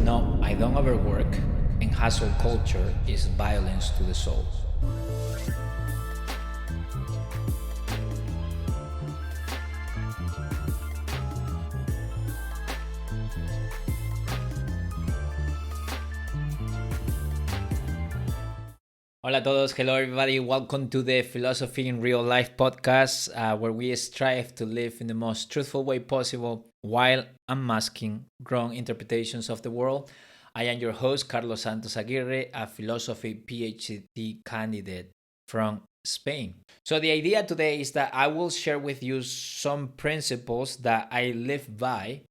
No, I don't overwork, and hustle culture is violence to the soul. Hola a todos, hello everybody, welcome to the Philosophy in Real Life podcast, where we strive to live in the most truthful way possible while unmasking wrong interpretations of the world. I am your host, Carlos Santos Aguirre, a philosophy PhD candidate from Spain. So the idea today is that I will share with you some principles that I live by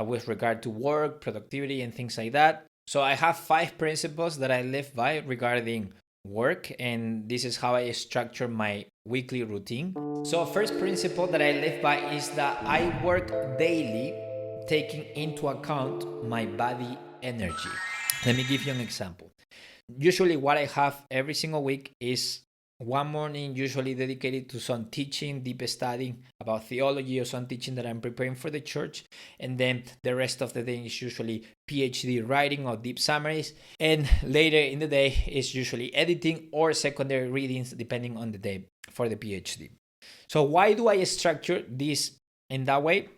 with regard to work, productivity, and things like that. So I have 5 principles that I live by regarding work, and this is how I structure my weekly routine. So first principle that I live by is that I work daily taking into account my body energy. Let me give you an example. Usually what I have every single week is one morning usually dedicated to some teaching, deep studying about theology or some teaching that I'm preparing for the church. And then the rest of the day is usually PhD writing or deep summaries. And later in the day is usually editing or secondary readings depending on the day for the PhD. So why do I structure this in that way?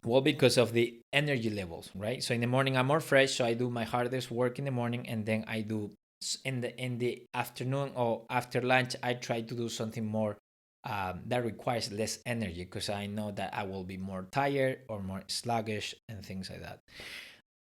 Well, because of the energy levels, right? So in the morning I'm more fresh, so I do my hardest work in the morning, and then I do in the afternoon or after lunch I try to do something more that requires less energy, because I know that I will be more tired or more sluggish and things like that.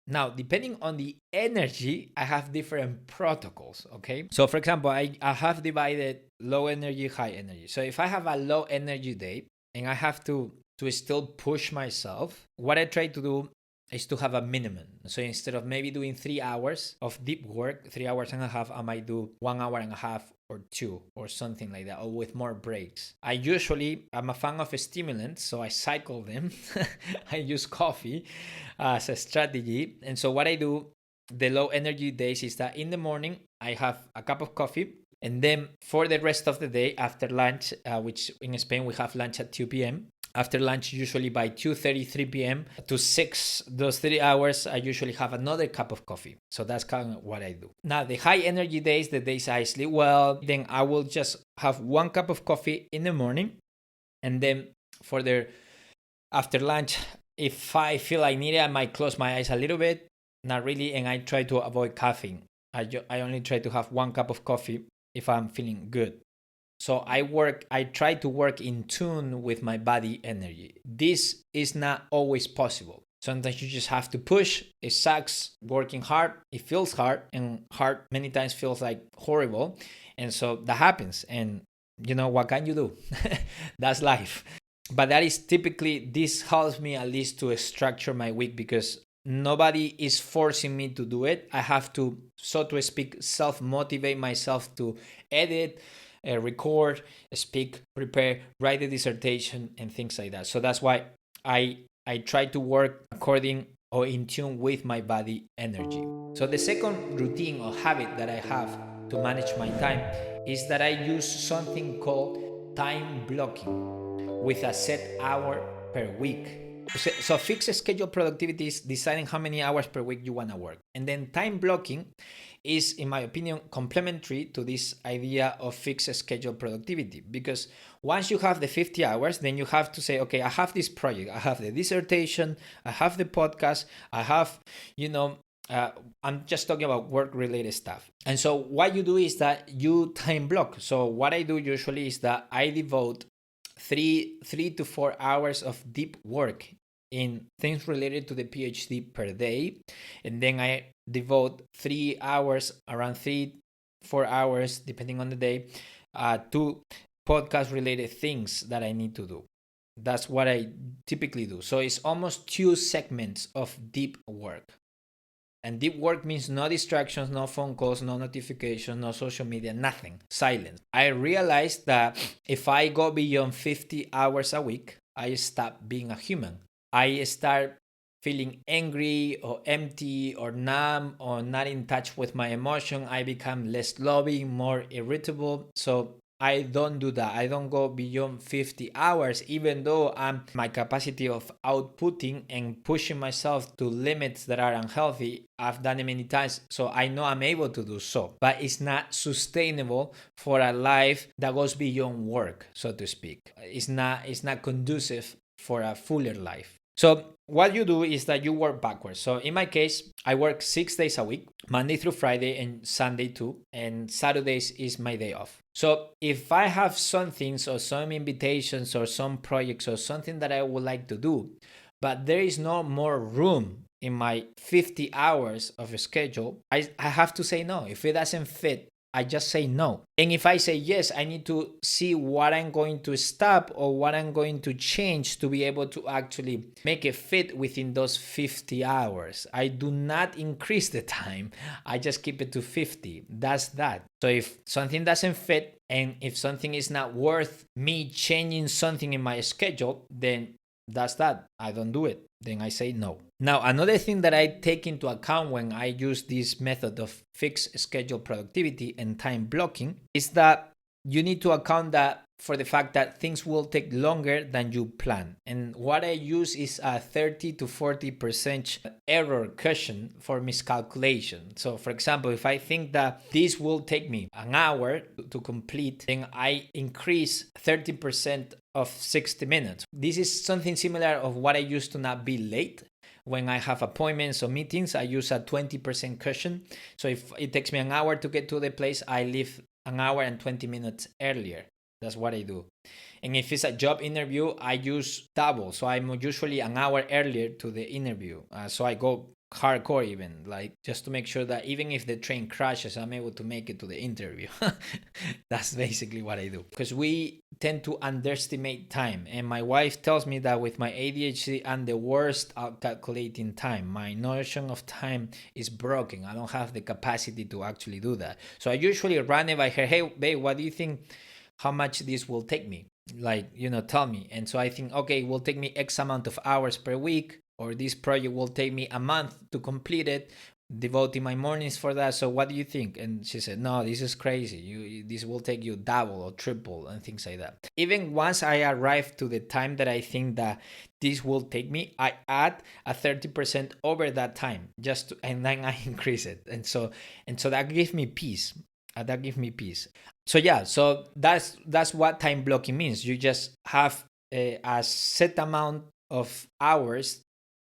Now, depending on the energy, I have different protocols, okay? So for example, I have divided low energy, high energy. So if I have a low energy day and I have to still push myself, what I try to do is to have a minimum. So instead of maybe doing 3 hours of deep work, 3 hours and a half, I might do 1 hour and a half or 2 or something like that, or with more breaks. I'm a fan of stimulants, so I cycle them. I use coffee as a strategy. And so what I do the low energy days is that in the morning I have a cup of coffee, and then for the rest of the day after lunch, which in Spain we have lunch at 2 p.m. After lunch, usually by 2:33 p.m. to 6, those 3 hours, I usually have another cup of coffee. So that's kind of what I do. Now, the high energy days, the days I sleep well, then I will just have 1 cup of coffee in the morning. And then for the after lunch, if I feel I need it, I might close my eyes a little bit. Not really, and I try to avoid caffeine. I only try to have 1 cup of coffee if I'm feeling good. So I try to work in tune with my body energy. This is not always possible. Sometimes you just have to push. It sucks working hard. It feels hard, and hard many times feels like horrible. And so that happens. And what can you do? That's life. But this helps me at least to structure my week, because nobody is forcing me to do it. I have to, so to speak, self-motivate myself to edit, record, speak, prepare, write a dissertation, and things like that. So that's why I try to work according or in tune with my body energy. So the second routine or habit that I have to manage my time is that I use something called time blocking with a set hour per week. So fixed schedule productivity is deciding how many hours per week you want to work. And then time blocking is, in my opinion, complementary to this idea of fixed schedule productivity. Because once you have the 50 hours, then you have to say, okay, I have this project, I have the dissertation, I have the podcast, I have, I'm just talking about work-related stuff. And so what you do is that you time block. So what I do usually is that I devote 3 to 4 hours of deep work in things related to the PhD per day, and then I devote 3 hours, around 3-4 hours depending on the day, to podcast related things that I need to do. That's what I typically do. So it's almost 2 segments of deep work. And deep work means no distractions, no phone calls, no notifications, no social media, nothing. Silence. I realized that if I go beyond 50 hours a week, I stop being a human. I start feeling angry or empty or numb or not in touch with my emotion. I become less loving, more irritable. So I don't do that. I don't go beyond 50 hours, even though my capacity of outputting and pushing myself to limits that are unhealthy. I've done it many times, so I know I'm able to do so. But it's not sustainable for a life that goes beyond work, so to speak. It's not conducive for a fuller life. So what you do is that you work backwards. So in my case, I work 6 days a week, Monday through Friday and Sunday too, and Saturdays is my day off. So if I have some things or some invitations or some projects or something that I would like to do, but there is no more room in my 50 hours of a schedule, I have to say no. If it doesn't fit, I just say no. And if I say yes, I need to see what I'm going to stop or what I'm going to change to be able to actually make it fit within those 50 hours. I do not increase the time. I just keep it to 50. That's that. So if something doesn't fit and if something is not worth me changing something in my schedule, then that's that. I don't do it. Then I say no. Now, another thing that I take into account when I use this method of fixed schedule productivity and time blocking is that you need to account that for the fact that things will take longer than you plan. And what I use is a 30 to 40% error cushion for miscalculation. So for example, if I think that this will take me an hour to complete, then I increase 30% of 60 minutes. This is something similar of what I used to not be late. When I have appointments or meetings, I use a 20% cushion. So if it takes me an hour to get to the place, I leave an hour and 20 minutes earlier. That's what I do. And if it's a job interview, I use double. So I'm usually an hour earlier to the interview. So I go hardcore even, like just to make sure that even if the train crashes, I'm able to make it to the interview. That's basically what I do. Because we tend to underestimate time. And my wife tells me that with my ADHD, I'm the worst at calculating time. My notion of time is broken. I don't have the capacity to actually do that. So I usually run it by her. Hey, babe, what do you think? How much this will take me? Like, tell me. And so I think, okay, it will take me X amount of hours per week, or this project will take me a month to complete it, devoting my mornings for that. So what do you think? And she said, no, this is crazy. This will take you double or triple and things like that. Even once I arrive to the time that I think that this will take me, I add a 30% over that time and then I increase it. And so that gives me peace. So yeah, so that's what time blocking means. You just have a set amount of hours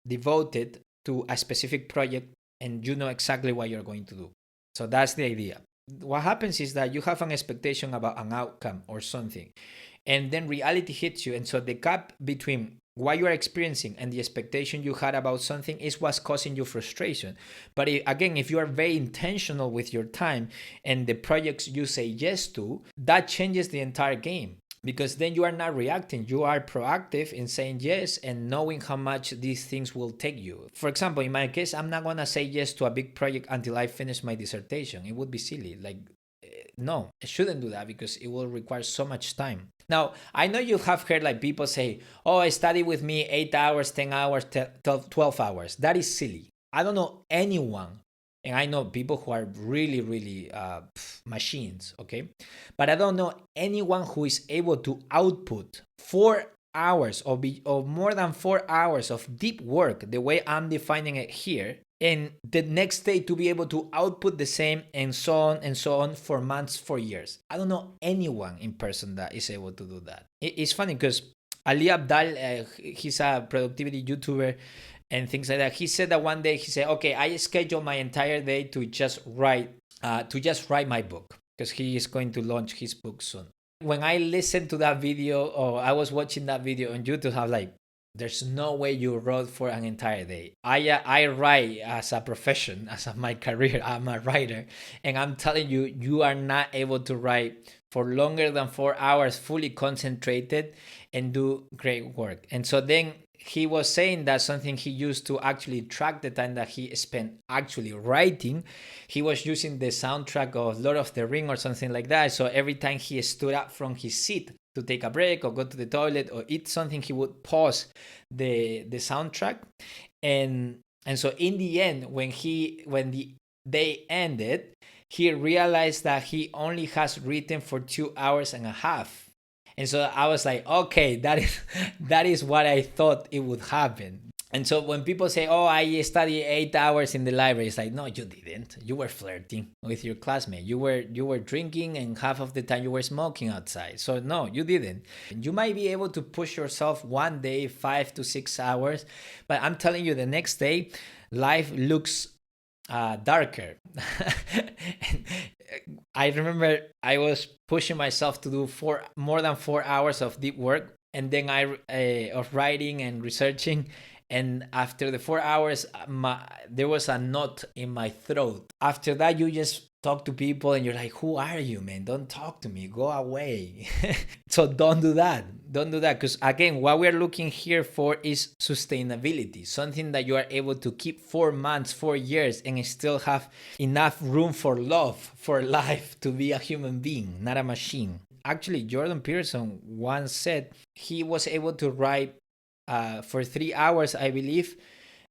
devoted to a specific project and you know exactly what you're going to do. So that's the idea. What happens is that you have an expectation about an outcome or something, and then reality hits you. And so the gap between what you are experiencing and the expectation you had about something is what's causing you frustration. But again, if you are very intentional with your time and the projects you say yes to, that changes the entire game. Because then you are not reacting, you are proactive in saying yes and knowing how much these things will take you. For example, in my case, I'm not gonna say yes to a big project until I finish my dissertation. It would be silly. No, I shouldn't do that because it will require so much time. Now, I know you have heard people say, oh, study with me 8 hours, 10 hours, 12 hours. That is silly. I don't know anyone. And I know people who are really, really machines, okay? But I don't know anyone who is able to output 4 hours or more than 4 hours of deep work, the way I'm defining it here, and the next day to be able to output the same and so on for months, for years. I don't know anyone in person that is able to do that. It's funny because Ali Abdal, he's a productivity YouTuber and things like that. He said that one day, he said, okay, I schedule my entire day to just write my book because he is going to launch his book soon. When I listened to that video or I was watching that video on YouTube, I'm like, there's no way you wrote for an entire day. I write as a profession, my career. I'm a writer. And I'm telling you, you are not able to write for longer than 4 hours, fully concentrated and do great work. And so then he was saying that something he used to actually track the time that he spent actually writing, he was using the soundtrack of Lord of the Ring or something like that. So every time he stood up from his seat to take a break or go to the toilet or eat something, he would pause the soundtrack. And so in the end, when the day ended, he realized that he only has written for 2 hours and a half. And so I was like, okay, that is what I thought it would happen. And so when people say, oh, I study 8 hours in the library, it's like, no, you didn't. You were flirting with your classmate. You were drinking, and half of the time you were smoking outside. So no, you didn't. You might be able to push yourself one day 5 to 6 hours, but I'm telling you, the next day life looks darker. I remember I was pushing myself to do more than 4 hours of deep work, and then of writing and researching. And after the 4 hours, there was a knot in my throat. After that, you just talk to people and you're like, who are you, man? Don't talk to me. Go away. So don't do that. Don't do that. Because again, what we're looking here for is sustainability. Something that you are able to keep 4 months, 4 years, and still have enough room for love, for life, to be a human being, not a machine. Actually, Jordan Peterson once said he was able to write for 3 hours, I believe,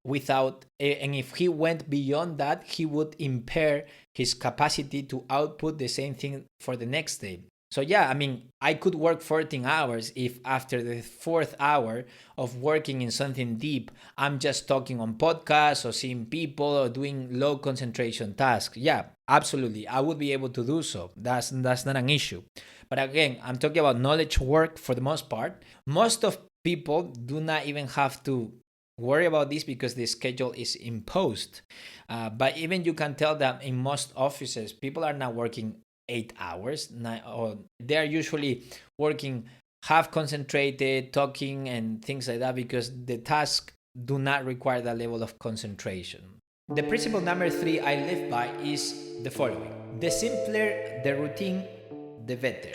and if he went beyond that, he would impair his capacity to output the same thing for the next day. So yeah, I mean, I could work 14 hours if after the 4th hour of working in something deep, I'm just talking on podcasts or seeing people or doing low concentration tasks. Yeah, absolutely, I would be able to do so. That's not an issue. But again, I'm talking about knowledge work for the most part. Most of people do not even have to worry about this because the schedule is imposed. But even you can tell that in most offices, people are not working 8 hours, or they're usually working half concentrated, talking and things like that, because the tasks do not require that level of concentration. The principle number 3 I live by is the following: the simpler the routine, the better.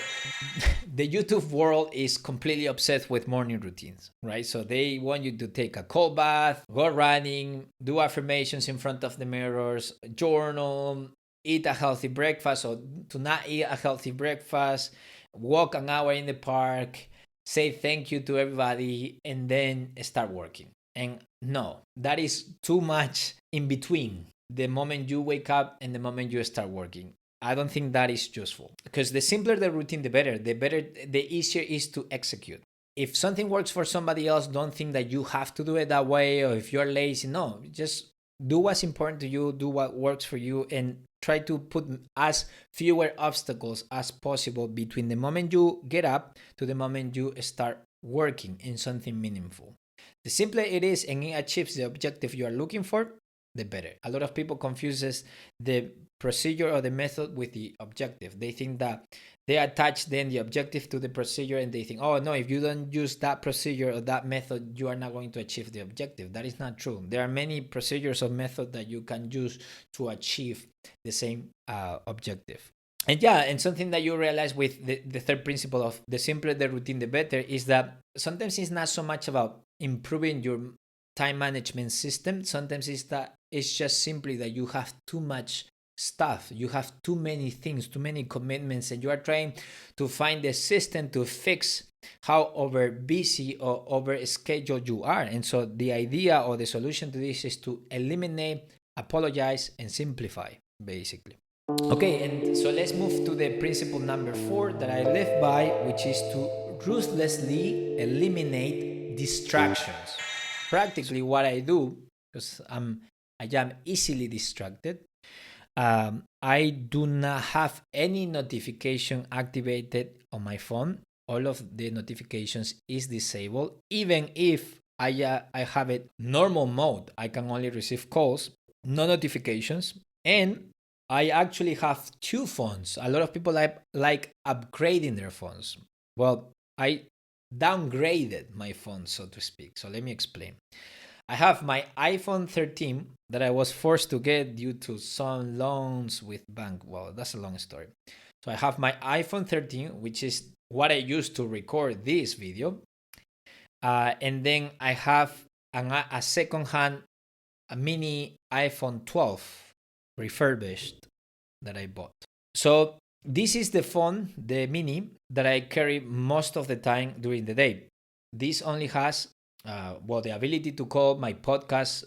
The YouTube world is completely obsessed with morning routines, right? So they want you to take a cold bath, go running, do affirmations in front of the mirrors, journal, eat a healthy breakfast, or to not eat a healthy breakfast, walk an hour in the park, say thank you to everybody, and then start working. And no, that is too much in between the moment you wake up and the moment you start working. I don't think that is useful, because the simpler the routine, the better. The easier it is to execute. If something works for somebody else, don't think that you have to do it that way, or if you're lazy, no, just do what's important to you, do what works for you, and try to put as fewer obstacles as possible between the moment you get up to the moment you start working in something meaningful. The simpler it is and it achieves the objective you are looking for, the better. A lot of people confuses the procedure or the method with the objective. They think that they attach then the objective to the procedure, and they think, oh no, if you don't use that procedure or that method, you are not going to achieve the objective. That is not true. There are many procedures or methods that you can use to achieve the same objective. And yeah, and something that you realize with the third principle of the simpler the routine, the better, is that sometimes it's not so much about improving your time management system. Sometimes it's just simply that you have too much stuff, you have too many things, too many commitments, and you are trying to find a system to fix how over busy or over scheduled you are. And so the idea or the solution to this is to eliminate, apologize, and simplify, basically. Okay, and so let's move to the principle number 4 that I live by, which is to ruthlessly eliminate distractions. Practically what I do, because I am easily distracted, I do not have any notification activated on my phone. All of the notifications is disabled. Even if I have it normal mode, I can only receive calls, no notifications. And I actually have 2 phones. A lot of people like upgrading their phones. Well, I downgraded my phone, so to speak. So let me explain. I have my iPhone 13 that I was forced to get due to some loans with bank. Well, that's a long story. So I have my iPhone 13, which is what I used to record this video. And then I have a second-hand a mini iPhone 12 refurbished that I bought. So this is the phone, the mini, that I carry most of the time during the day. This only has the ability to call, my podcast,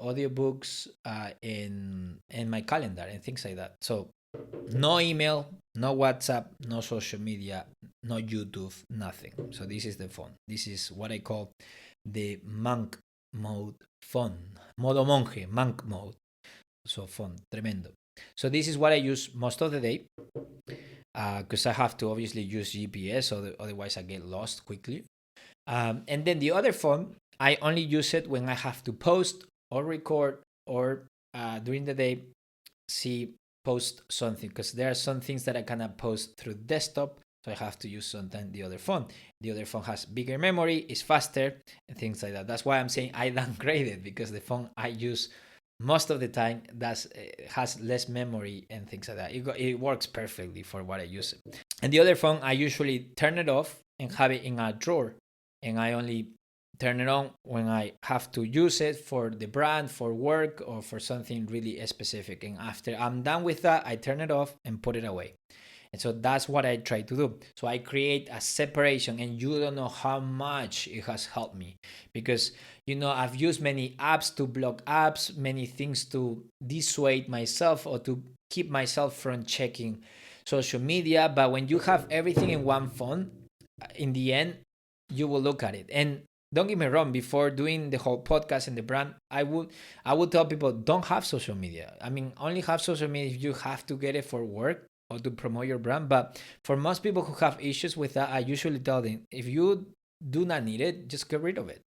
audiobooks, and my calendar and things like that. So No email, no WhatsApp, no social media, no YouTube, nothing. So this is the phone. This is what I call the monk mode phone. Modo monje, monk mode. So phone, tremendo. So this is what I use most of the day because I have to obviously use GPS, otherwise I get lost quickly. And then the other phone, I only use it when I have to post or record or during the day see post something, because there are some things that I cannot post through desktop, so I have to use sometimes the other phone. The other phone has bigger memory, is faster, and things like that. That's why I'm saying I downgraded, because the phone I use most of the time has less memory and things like that. It works perfectly for what I use it. And the other phone, I usually turn it off and have it in a drawer, and I only turn it on when I have to use it for the brand, for work, or for something really specific. And after I'm done with that, I turn it off and put it away. And so that's what I try to do. So I create a separation, and you don't know how much it has helped me, because I've used many apps to block apps, many things to dissuade myself or to keep myself from checking social media. But when you have everything in one phone, in the end, you will look at it. And don't get me wrong, before doing the whole podcast and the brand, I would tell people, don't have social media. I mean, only have social media if you have to get it for work or to promote your brand. But for most people who have issues with that, I usually tell them, if you do not need it, just get rid of it.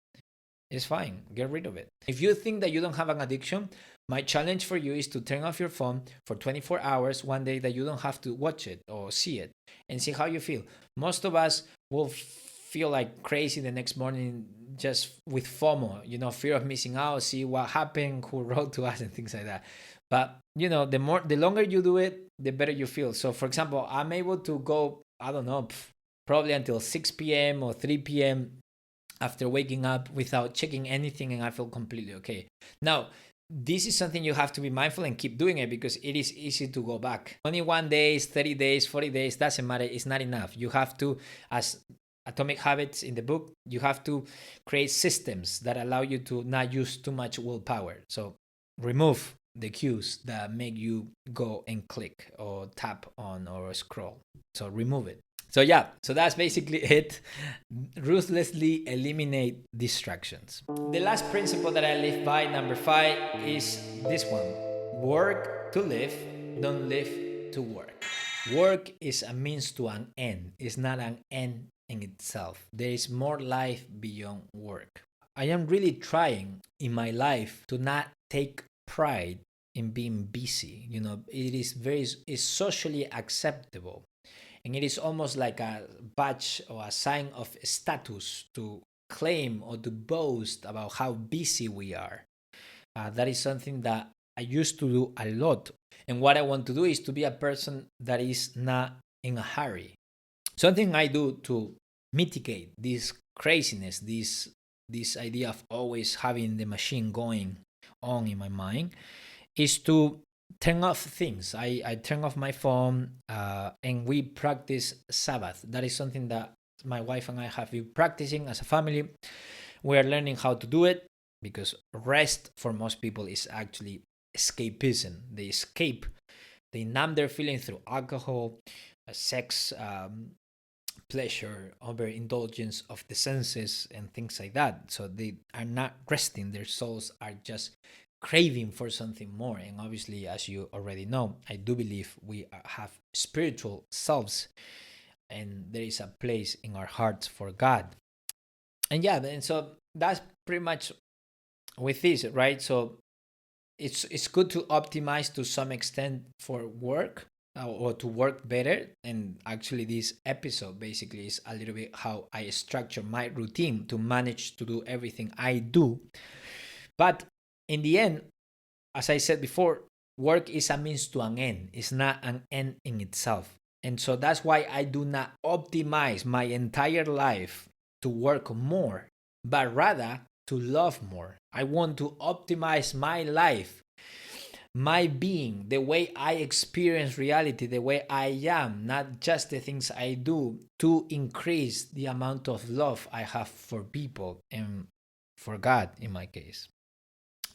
It's fine. Get rid of it. If you think that you don't have an addiction, my challenge for you is to turn off your phone for 24 hours one day that you don't have to watch it or see it, and see how you feel. Most of us will feel like crazy the next morning, just with FOMO, fear of missing out, see what happened, who wrote to us, and things like that. But the longer you do it, the better you feel. So for example, I'm able to go, I don't know, probably until 6 p.m. or 3 p.m. after waking up without checking anything, and I feel completely okay. Now, this is something you have to be mindful and keep doing it, because it is easy to go back. 21 days, 30 days, 40 days, doesn't matter. It's not enough. You have to, as Atomic Habits in the book, you have to create systems that allow you to not use too much willpower. So remove the cues that make you go and click or tap on or scroll. So remove it. So yeah, so that's basically it. Ruthlessly eliminate distractions. The last principle that I live by, number 5, is this one: work to live, don't live to work. Work is a means to an end, it's not an end in itself. There is more life beyond work. I am really trying in my life to not take pride in being busy. It's socially acceptable, and it is almost like a badge or a sign of status to claim or to boast about how busy we are. That is something that I used to do a lot. And what I want to do is to be a person that is not in a hurry. Something I do to mitigate this craziness, this idea of always having the machine going on in my mind, is to turn off things. I turn off my phone, and we practice Sabbath. That is something that my wife and I have been practicing as a family. We are learning how to do it, because rest for most people is actually escapism. They escape, they numb their feelings through alcohol, sex, pleasure, overindulgence of the senses, and things like that. So they are not resting. Their souls are just craving for something more. And obviously, as you already know, I do believe we have spiritual selves, and there is a place in our hearts for God. And yeah, and so that's pretty much with this, right? So it's good to optimize to some extent for work, or to work better. And actually, this episode basically is a little bit how I structure my routine to manage to do everything I do. But in the end, as I said before, work is a means to an end. It's not an end in itself. And so that's why I do not optimize my entire life to work more, but rather to love more. I want to optimize my life, my being, the way I experience reality, the way I am, not just the things I do, to increase the amount of love I have for people and for God in my case.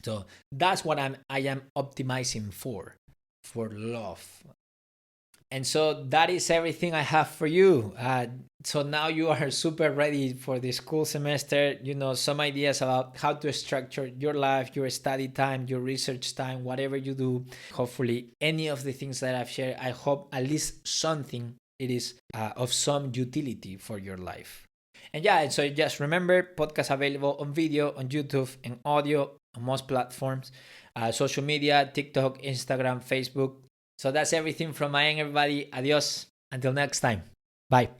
So that's what I am optimizing for love. And so that is everything I have for you. So now you are super ready for the school semester. You know, some ideas about how to structure your life, your study time, your research time, whatever you do. Hopefully, any of the things that I've shared, I hope at least something it is of some utility for your life. And yeah, so just remember, podcast available on video, on YouTube, and audio on most platforms, social media, TikTok, Instagram, Facebook. So that's everything from my end, everybody. Adios. Until next time. Bye.